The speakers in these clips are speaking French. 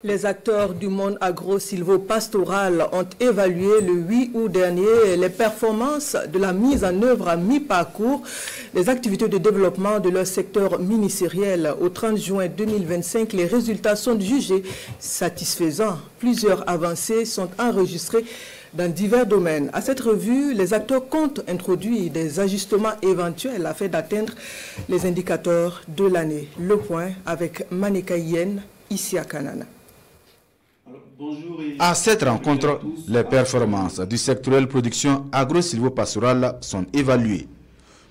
Les acteurs du monde agro-silvo-pastoral ont évalué le 8 août dernier les performances de la mise en œuvre à mi-parcours des activités de développement de leur secteur ministériel. Au 30 juin 2025, les résultats sont jugés satisfaisants. Plusieurs avancées sont enregistrées dans divers domaines. À cette revue, les acteurs comptent introduire des ajustements éventuels afin d'atteindre les indicateurs de l'année. Le point avec Manika Yen, ici à Kanana. À cette rencontre, les performances du sectoriel production agro-silvo-pastorale sont évaluées.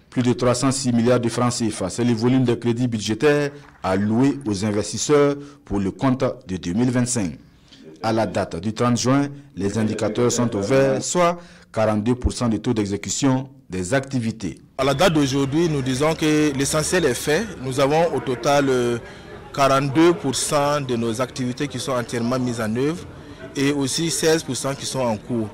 Plus de 306 milliards de francs CFA, c'est le volume de crédits budgétaires alloués aux investisseurs pour le compte de 2025. À la date du 30 juin, les indicateurs sont au vert, soit 42% de taux d'exécution des activités. À la date d'aujourd'hui, nous disons que l'essentiel est fait. Nous avons au total 42% de nos activités qui sont entièrement mises en œuvre et aussi 16% qui sont en cours.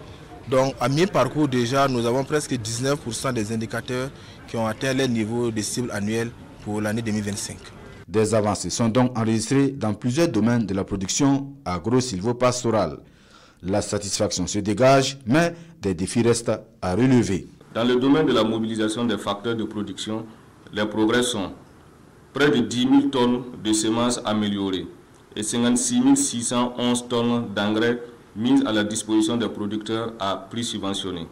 Donc à mi-parcours déjà, nous avons presque 19% des indicateurs qui ont atteint leur niveau de cible annuelle pour l'année 2025. Des avancées sont donc enregistrées dans plusieurs domaines de la production agro-silvo-pastorale. La satisfaction se dégage, mais des défis restent à relever. Dans le domaine de la mobilisation des facteurs de production, les progrès sont près de 10 000 tonnes de semences améliorées et 56 611 tonnes d'engrais mises à la disposition des producteurs à prix subventionné.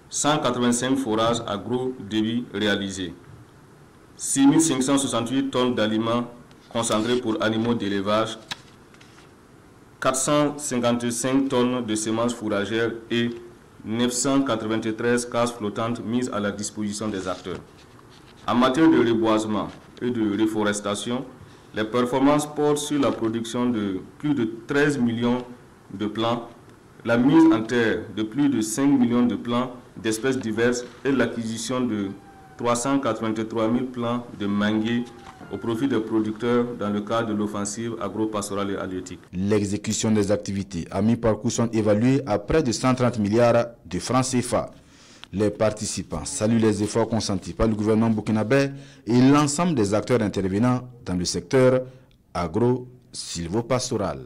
185 forages à gros débit réalisés. 6 568 tonnes d'aliments concentrés pour animaux d'élevage. 455 tonnes de semences fourragères et 993 cases flottantes mises à la disposition des acteurs. En matière de reboisement et de reforestation, les performances portent sur la production de plus de 13 millions de plants, la mise en terre de plus de 5 millions de plants d'espèces diverses et l'acquisition de 383 000 plants de manguiers au profit des producteurs dans le cadre de l'offensive agro-pastorale et halieutique. L'exécution des activités à mi-parcours sont évaluées à près de 130 milliards de francs CFA. Les participants saluent les efforts consentis par le gouvernement burkinabé et l'ensemble des acteurs intervenants dans le secteur agro-silvo-pastoral.